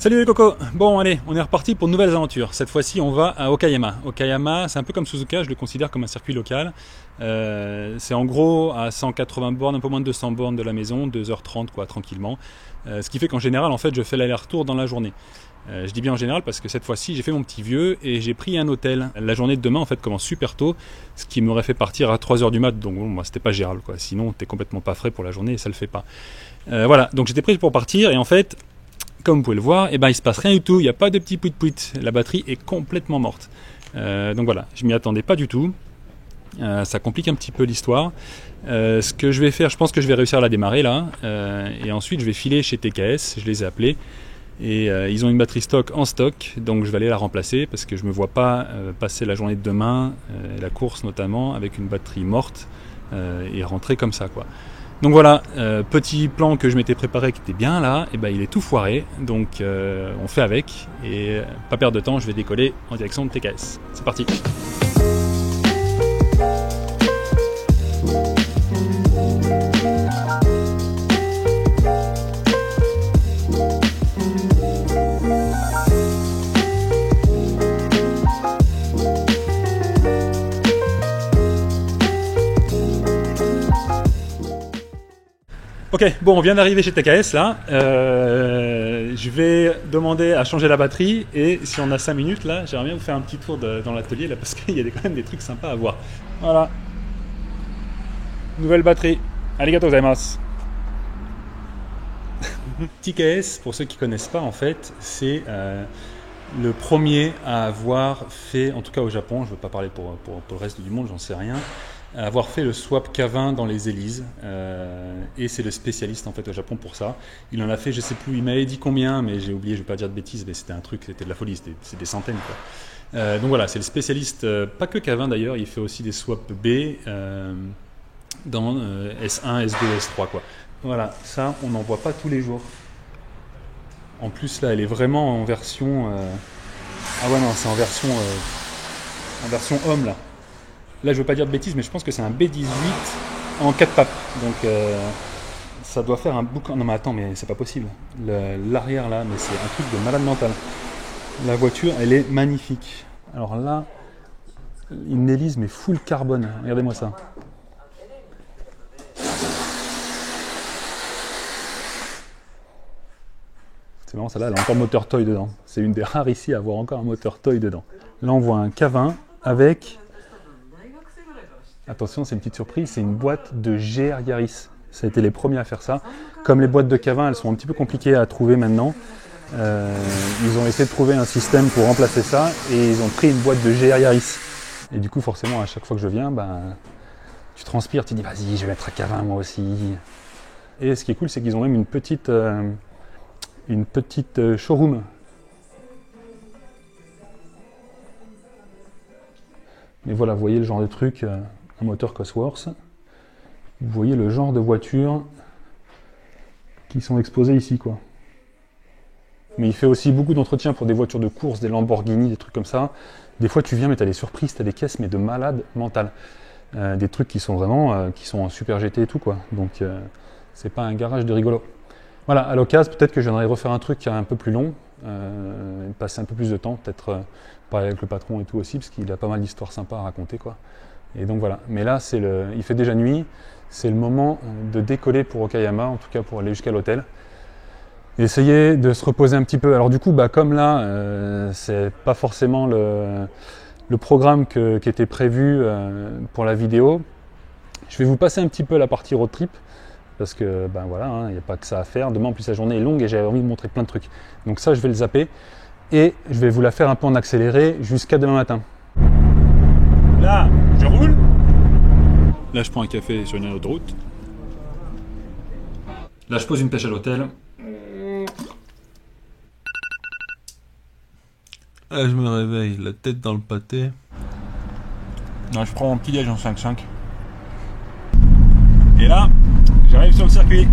Salut les cocos. Bon allez, on est reparti pour de nouvelles aventures. Cette fois-ci on va à Okayama. Okayama c'est un peu comme Suzuka, je le considère comme un circuit local. C'est en gros à 180 bornes, un peu moins de 200 bornes de la maison, 2h30 quoi, tranquillement. Ce qui fait qu'en général en fait je fais l'aller-retour dans la journée. Je dis bien en général parce que cette fois-ci j'ai fait mon petit vieux et j'ai pris un hôtel. La journée de demain en fait commence super tôt, ce qui m'aurait fait partir à 3h du mat, donc bon, moi c'était pas gérable quoi. Sinon t'es complètement pas frais pour la journée et ça le fait pas. Voilà, donc j'étais pris pour partir et en fait, comme vous pouvez le voir, il se passe rien du tout, il n'y a pas de petit pouit-pouit, la batterie est complètement morte. Donc voilà, je m'y attendais pas du tout. Ça complique un petit peu l'histoire. Ce que je vais faire, je pense que je vais réussir à la démarrer là, et ensuite je vais filer chez TKS, je les ai appelés. Et ils ont une batterie en stock, donc je vais aller la remplacer parce que je me vois pas passer la journée de demain, la course notamment, avec une batterie morte et rentrer comme ça quoi. Donc voilà, petit plan que je m'étais préparé qui était bien là, et il est tout foiré, donc on fait avec et pas perdre de temps, je vais décoller en direction de TKS. C'est parti. Ok, bon, on vient d'arriver chez TKS là. Je vais demander à changer la batterie et si on a 5 minutes là, j'aimerais bien vous faire un petit tour dans l'atelier là parce qu'il y a quand même des trucs sympas à voir. Voilà. Nouvelle batterie. Arigatou gozaimasu. TKS, pour ceux qui ne connaissent pas en fait, c'est le premier à avoir fait, en tout cas au Japon, je ne veux pas parler pour le reste du monde, j'en sais rien, à avoir fait le swap K20 dans les hélices, et c'est le spécialiste en fait au Japon pour ça. Il en a fait, je sais plus, il m'avait dit combien, mais j'ai oublié, je vais pas dire de bêtises, mais c'était un truc, c'était de la folie, c'était des centaines quoi. Donc voilà, c'est le spécialiste, pas que K20 d'ailleurs, il fait aussi des swaps B dans S1, S2, S3 quoi. Voilà, ça on n'en voit pas tous les jours. En plus là, elle est vraiment en version, ah ouais non, c'est en version homme là. Là, je veux pas dire de bêtises, mais je pense que c'est un B18 en 4 papes. Donc, ça doit faire un boucan. Non, mais attends, mais c'est pas possible. L'arrière, là, mais c'est un truc de malade mental. La voiture, elle est magnifique. Alors là, une hélice, mais full carbone. Regardez-moi ça. C'est marrant, celle-là, elle a encore moteur toy dedans. C'est une des rares ici à avoir encore un moteur toy dedans. Là, on voit un K20 avec... Attention, c'est une petite surprise, c'est une boîte de GR Yaris. Ça a été les premiers à faire ça. Comme les boîtes de K20, elles sont un petit peu compliquées à trouver maintenant. Ils ont essayé de trouver un système pour remplacer ça et ils ont pris une boîte de GR Yaris. Et du coup, forcément, à chaque fois que je viens, tu transpires, tu dis vas-y, je vais mettre un K20 moi aussi. Et ce qui est cool, c'est qu'ils ont même une petite showroom. Mais voilà, vous voyez le genre de truc. Un moteur Cosworth. Vous voyez le genre de voitures qui sont exposées ici, quoi. Mais il fait aussi beaucoup d'entretien pour des voitures de course, des Lamborghini, des trucs comme ça. Des fois, tu viens, mais tu as des surprises, tu as des caisses, mais de malade mental. Des trucs qui sont vraiment, qui sont en super GT et tout, quoi. Donc, c'est pas un garage de rigolo. Voilà, à l'occasion, peut-être que je viendrai refaire un truc un peu plus long, passer un peu plus de temps, peut-être parler avec le patron et tout aussi, parce qu'il a pas mal d'histoires sympas à raconter, quoi. Et donc voilà, mais là il fait déjà nuit, c'est le moment de décoller pour Okayama, en tout cas pour aller jusqu'à l'hôtel. Essayer de se reposer un petit peu. Alors du coup, comme là, c'est pas forcément le programme qui était prévu pour la vidéo, je vais vous passer un petit peu la partie road trip, parce que voilà, il n'y a pas que ça à faire. Demain en plus la journée est longue et j'avais envie de montrer plein de trucs. Donc ça, je vais le zapper et je vais vous la faire un peu en accéléré jusqu'à demain matin. Là, je roule. Là, je prends un café sur une autre route. Là, je pose une pêche à l'hôtel. Là, je me réveille, la tête dans le pâté. Là, je prends mon petit déj en 5-5. Et là, j'arrive sur le circuit.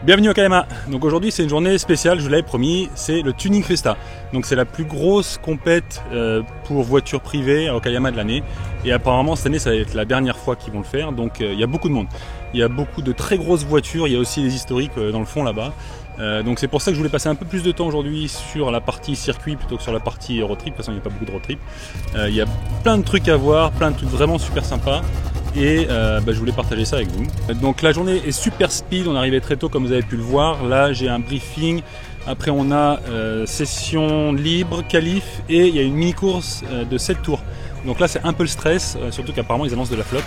Bienvenue au Kayama. Donc aujourd'hui c'est une journée spéciale, je vous l'avais promis, c'est le Tuning Festa. Donc c'est la plus grosse compète pour voitures privées au Kayama de l'année. Et apparemment cette année ça va être la dernière fois qu'ils vont le faire. Donc il y a beaucoup de monde. Il y a beaucoup de très grosses voitures, il y a aussi des historiques dans le fond là-bas. Donc c'est pour ça que je voulais passer un peu plus de temps aujourd'hui sur la partie circuit plutôt que sur la partie road trip. De toute façon il n'y a pas beaucoup de road trip. Il y a plein de trucs à voir, plein de trucs vraiment super sympas. Et je voulais partager ça avec vous. Donc la journée est super speed, on est arrivé très tôt comme vous avez pu le voir. Là j'ai un briefing, après on a session libre, qualif et il y a une mini-course de 7 tours. Donc là c'est un peu le stress, surtout qu'apparemment ils annoncent de la flotte.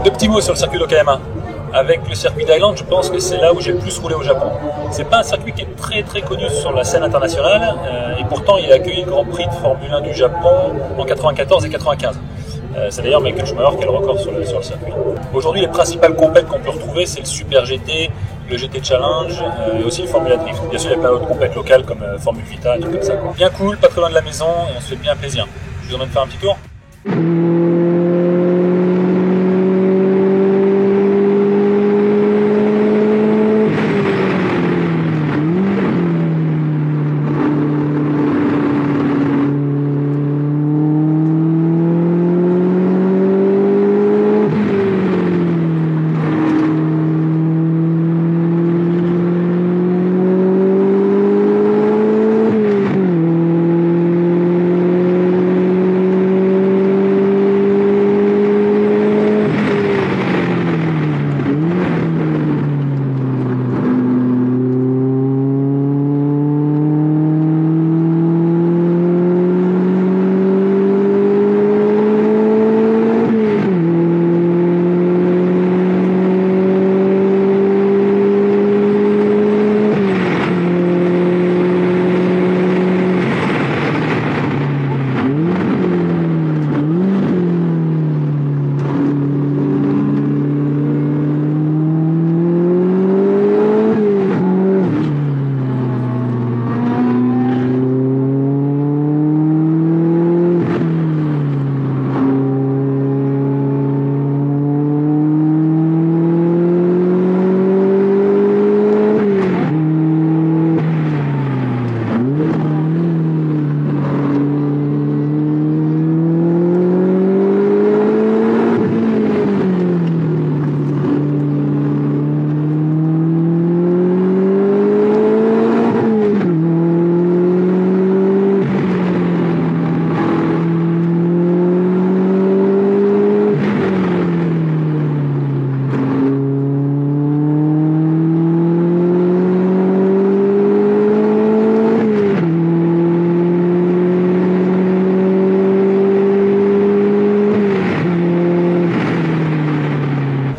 Deux petits mots sur le circuit d'Okayama. Avec le circuit d'Highland, je pense que c'est là où j'ai le plus roulé au Japon. C'est pas un circuit qui est très connu sur la scène internationale, et pourtant il a accueilli le Grand Prix de Formule 1 du Japon en 94 et 95. C'est d'ailleurs Michael Schumacher qui a le record sur le circuit. Aujourd'hui, les principales compètes qu'on peut retrouver, c'est le Super GT, le GT Challenge et aussi le Formula Drift. Bien sûr, il y a plein d'autres compètes locales comme Formule Vita, et tout comme ça. Bien cool, pas très loin de la maison, et on se fait bien plaisir. Je vous emmène faire un petit tour.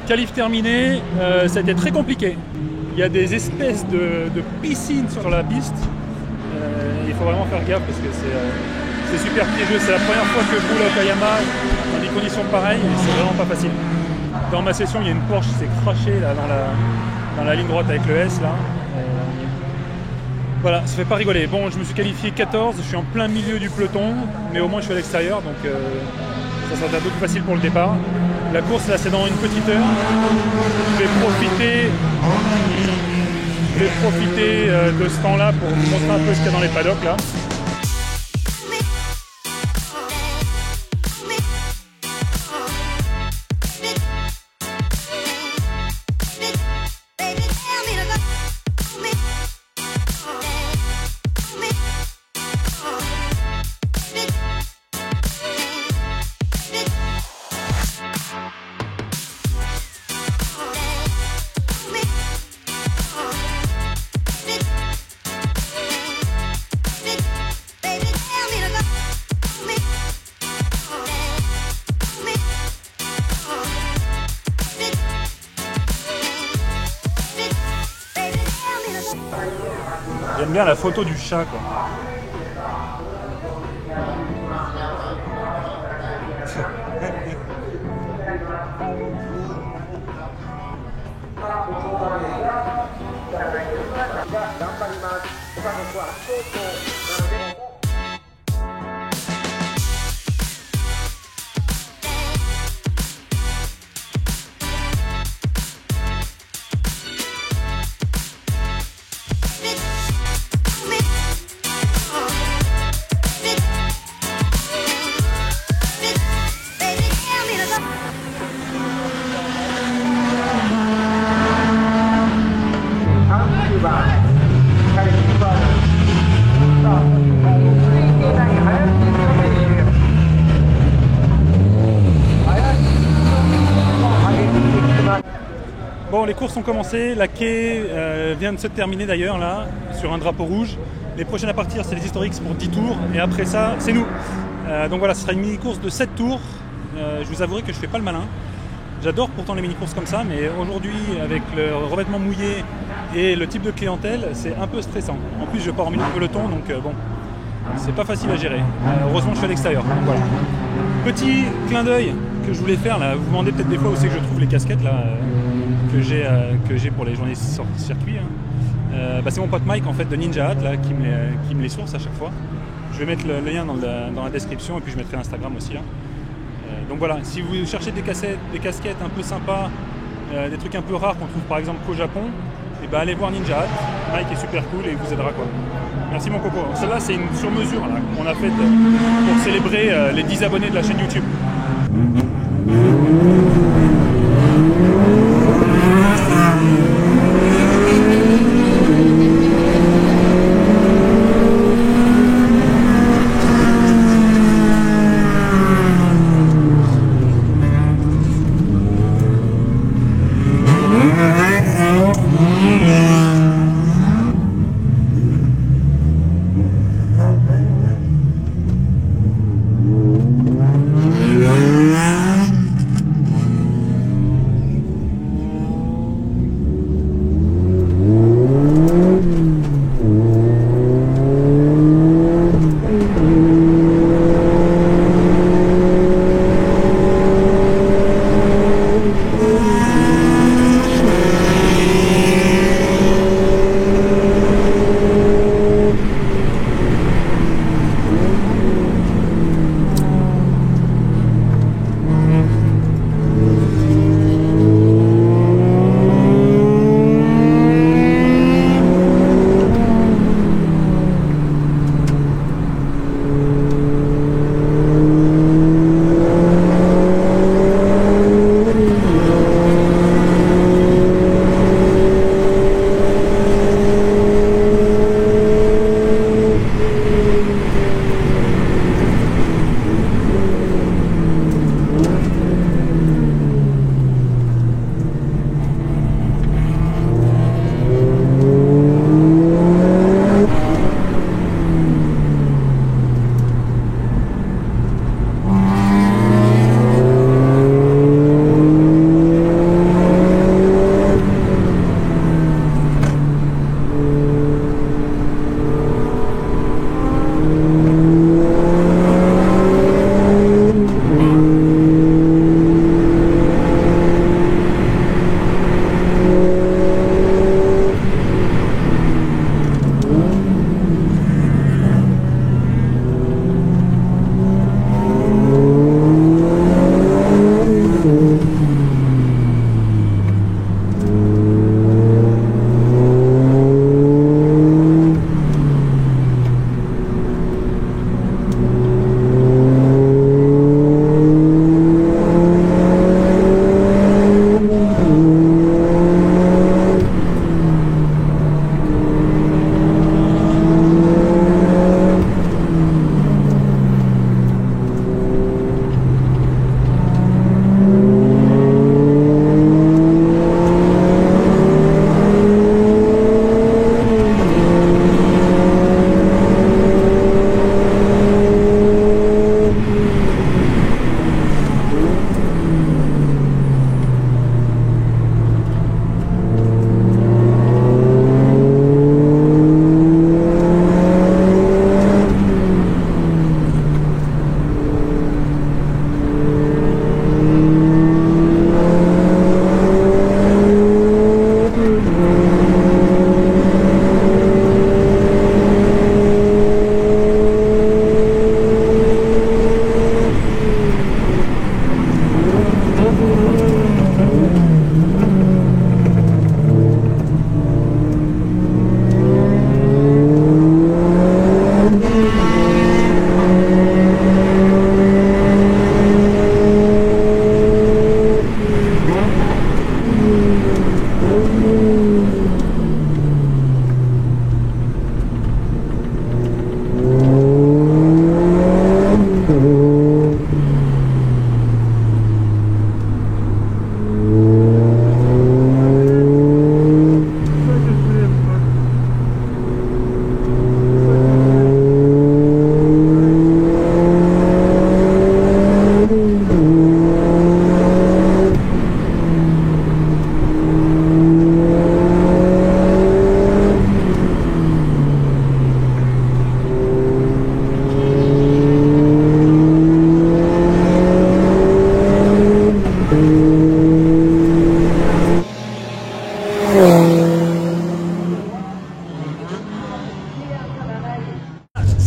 Qualif terminé, ça a été très compliqué. Il y a des espèces de piscines sur la piste. Il faut vraiment faire gaffe parce que c'est super piégeux. C'est la première fois que je roule au Kayama dans des conditions pareilles et c'est vraiment pas facile. Dans ma session, il y a une Porsche qui s'est crachée là, dans la ligne droite avec le S là. Voilà, ça fait pas rigoler. Bon, je me suis qualifié 14, je suis en plein milieu du peloton, mais au moins je suis à l'extérieur, donc ça sera un peu plus facile pour le départ. La course là c'est dans une petite heure. Je vais profiter de ce temps là pour vous montrer un peu ce qu'il y a dans les paddocks là. J'aime bien la photo du chat, quoi. Bon, les courses ont commencé, la quai vient de se terminer d'ailleurs là, sur un drapeau rouge. Les prochaines à partir, c'est les Historiques pour 10 tours, et après ça, c'est nous. Donc voilà, ce sera une mini-course de 7 tours. Je vous avouerai que je fais pas le malin. J'adore pourtant les mini-courses comme ça, mais aujourd'hui, avec le revêtement mouillé et le type de clientèle, c'est un peu stressant. En plus, je pars en milieu de peloton, donc bon, c'est pas facile à gérer. Heureusement, je suis à l'extérieur. Donc voilà. Petit clin d'œil que je voulais faire là. Vous vous demandez peut-être des fois où c'est que je trouve les casquettes là que j'ai pour les journées circuit. Hein. C'est mon pote Mike en fait de Ninja Hat là qui me les source à chaque fois. Je vais mettre le lien dans la description et puis je mettrai l'Instagram aussi là. Donc voilà, si vous cherchez des casquettes un peu sympas, des trucs un peu rares qu'on trouve par exemple qu'au Japon, et allez voir Ninja Hat. Mike est super cool et il vous aidera quoi. Merci mon coco. Celle-là c'est une sur-mesure là qu'on a faite pour célébrer les 10 abonnés de la chaîne YouTube.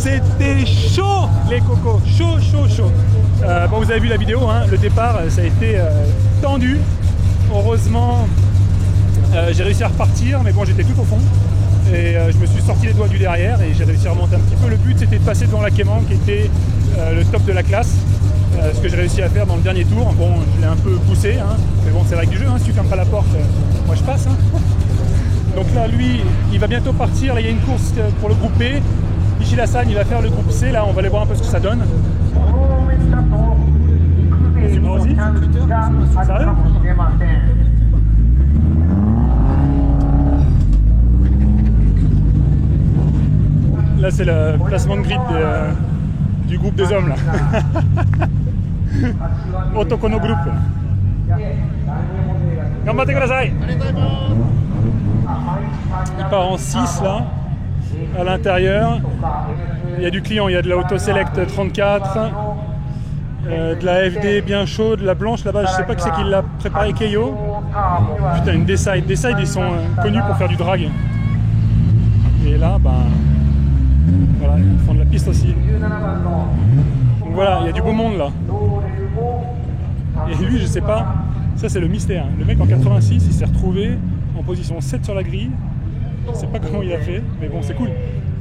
C'était chaud les cocos, chaud, chaud, chaud. Bon, vous avez vu la vidéo, hein, le départ, ça a été tendu. Heureusement, j'ai réussi à repartir, mais bon, j'étais tout au fond. Et je me suis sorti les doigts du derrière et j'ai réussi à remonter un petit peu. Le but, c'était de passer devant la Cayman, qui était le top de la classe. Ce que j'ai réussi à faire dans le dernier tour. Bon, je l'ai un peu poussé, hein, mais bon, c'est la règle du jeu, hein, si tu fermes pas la porte, moi je passe. Hein. Donc là, lui, il va bientôt partir. Là, il y a une course pour le groupe B. Ishiida-san, il va faire le groupe C. Là, on va aller voir un peu ce que ça donne. Tu me aussi ? Sérieux ? Là, c'est le placement de grid du groupe des hommes. Là. Otoko no groupe. Ganbatte kudasai. Il part en 6 là, à l'intérieur. Il y a du client, il y a de la Auto Select 34, de la FD bien chaude, de la blanche là-bas, je sais pas qui c'est qui l'a préparé, Keio. Putain, une Decide. Decide, ils sont connus pour faire du drag. Et là, ben. Voilà, ils font de la piste aussi. Donc voilà, il y a du beau monde là. Et lui, je sais pas, ça c'est le mystère. Le mec en 86, il s'est retrouvé en position 7 sur la grille. Je sais pas comment il a fait, mais bon, c'est cool.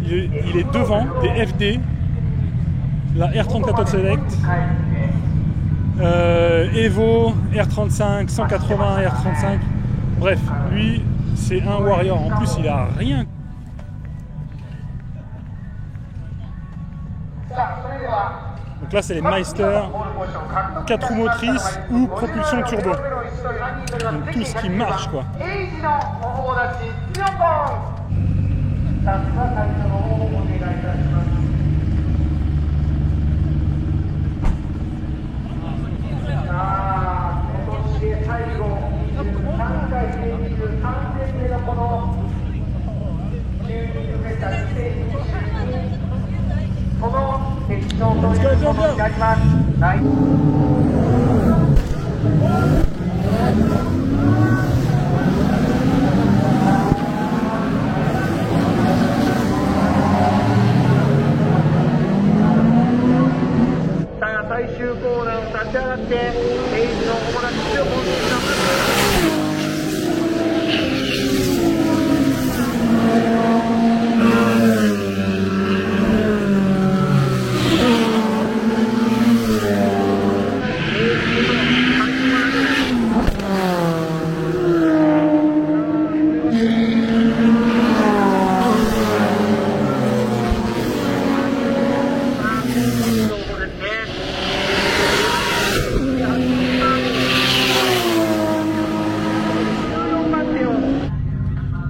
Il est devant des FD, la R34 Select, Evo, R35, 180, R35. Bref, lui, c'est un warrior. En plus, il a rien. Donc là, c'est les Meister, 4 roues motrices ou propulsion turbo. Donc tout ce qui marche, quoi.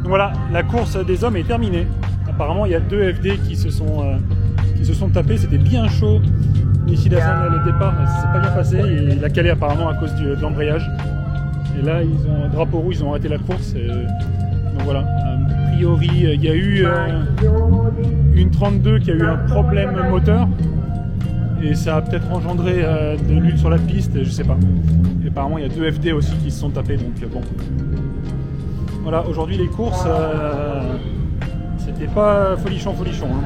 Voilà, la course des hommes est terminée. Apparemment, il y a 2 FD qui se sont tapés. C'était bien chaud. Ishiida-san, le départ, ça s'est pas bien passé. Il a calé apparemment à cause de l'embrayage. Et là, ils ont drapeau rouge, ils ont arrêté la course. Donc voilà, a priori, il y a eu une 32 qui a eu un problème moteur. Et ça a peut-être engendré de l'huile sur la piste, je sais pas. Et apparemment, il y a 2 FD aussi qui se sont tapés. Donc bon. Voilà, aujourd'hui les courses, c'était pas folichon. Hein.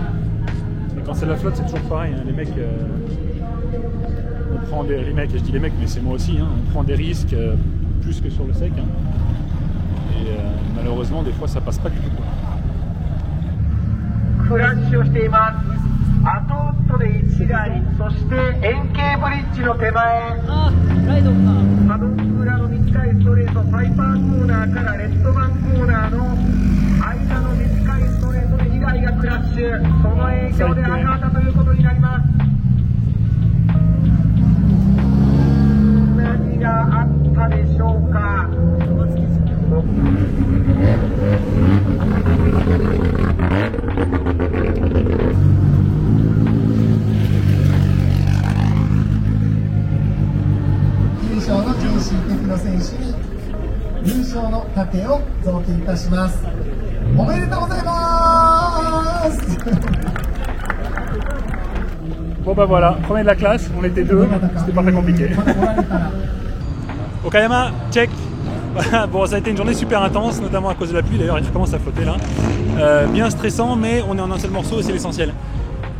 Et quand c'est la flotte, c'est toujours pareil. Hein. Les mecs, on prend des mecs, je dis les mecs, mais c'est moi aussi. Hein. On prend des risques plus que sur le sec. Hein. Et malheureusement, des fois, ça passe pas du tout. Bon bah voilà, premier de la classe, on était 2, c'était pas très compliqué. Okayama, check. Bon, ça a été une journée super intense, notamment à cause de la pluie, d'ailleurs il commence à flotter là. Bien stressant, mais on est en un seul morceau et c'est l'essentiel.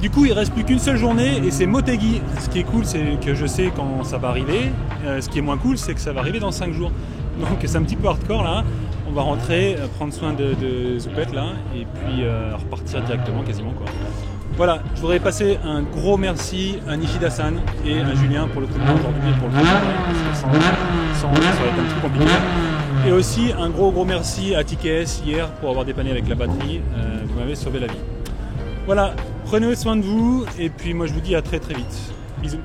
Du coup, il reste plus qu'une seule journée et c'est Motegi. Ce qui est cool, c'est que je sais quand ça va arriver. Ce qui est moins cool, c'est que ça va arriver dans 5 jours. Donc c'est un petit peu hardcore là. On va rentrer, prendre soin de Zoupette là et puis repartir directement quasiment quoi. Voilà, je voudrais passer un gros merci à Nishida-san et à Julien pour le coup de main aujourd'hui et pour le coup de main, parce que sans eux, ça aurait été un petit peu compliqué. Et aussi un gros merci à TKS hier pour avoir dépanné avec la batterie. Vous m'avez sauvé la vie. Voilà, prenez soin de vous et puis moi je vous dis à très vite. Bisous.